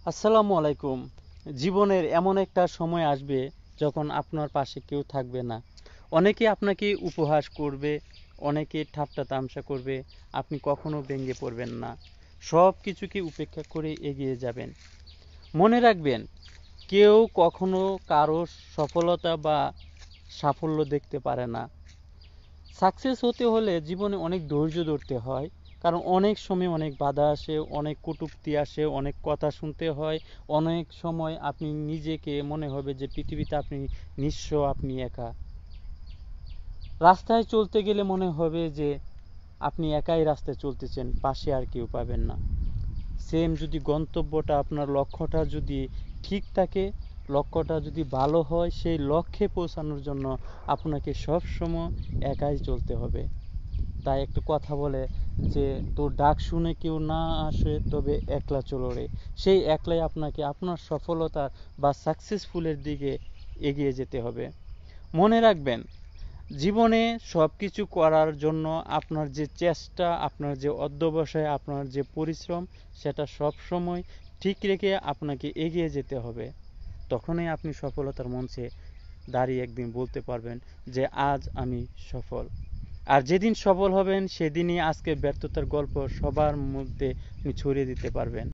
আসসালামু আলাইকুম। জীবনের এমন একটা সময় আসবে যখন আপনার পাশে কেউ থাকবে না। অনেকে আপনাকে উপহাস করবে, অনেকে ঠাট্টা তামাশা করবে, আপনি কখনো ভেঙে পড়বেন না। সব কিছুকে উপেক্ষা করে এগিয়ে যাবেন। মনে রাখবেন, কেউ কখনো কারো সফলতা বা সাফল্য দেখতে পারে না। সাকসেস হতে হলে জীবনে অনেক ধৈর্য ধরতে হয়, কারণ অনেক সময় অনেক বাধা আসে, অনেক কটূক্তি আসে, অনেক কথা শুনতে হয়। অনেক সময় আপনি নিজেকে মনে হবে যে পৃথিবীতে আপনি নিঃস্ব, আপনি একা। রাস্তায় চলতে গেলে মনে হবে যে আপনি একাই রাস্তায় চলতেছেন, পাশে আর কেউ পাবেন না। সেম যদি গন্তব্যটা, আপনার লক্ষ্যটা যদি ঠিক থাকে, লক্ষ্যটা যদি ভালো হয়, সেই লক্ষ্যে পৌঁছানোর জন্য আপনাকে সব সময় একাই চলতে হবে। তাই একটা কথা বলে যে, তোর ডাক শুনে কেউ না আসে তবে একলা চলো রে। সেই একলাই আপনাকে আপনার সফলতা বা সাকসেসফুলের দিকে এগিয়ে যেতে হবে। মনে রাখবেন, জীবনে সবকিছু করার জন্য আপনার যে চেষ্টা, আপনার যে অধ্যবসায়, আপনার যে পরিশ্রম, সেটা সব সময় ঠিক রেখে আপনাকে এগিয়ে যেতে হবে। তখনই আপনি সফলতার মঞ্চে দাঁড়িয়ে একদিন বলতে পারবেন যে আজ আমি সফল। আর যেদিন সফল হবেন সেদিনই আজকে ব্যর্থতার গল্প সবার মধ্যে আপনি ছড়িয়ে দিতে পারবেন।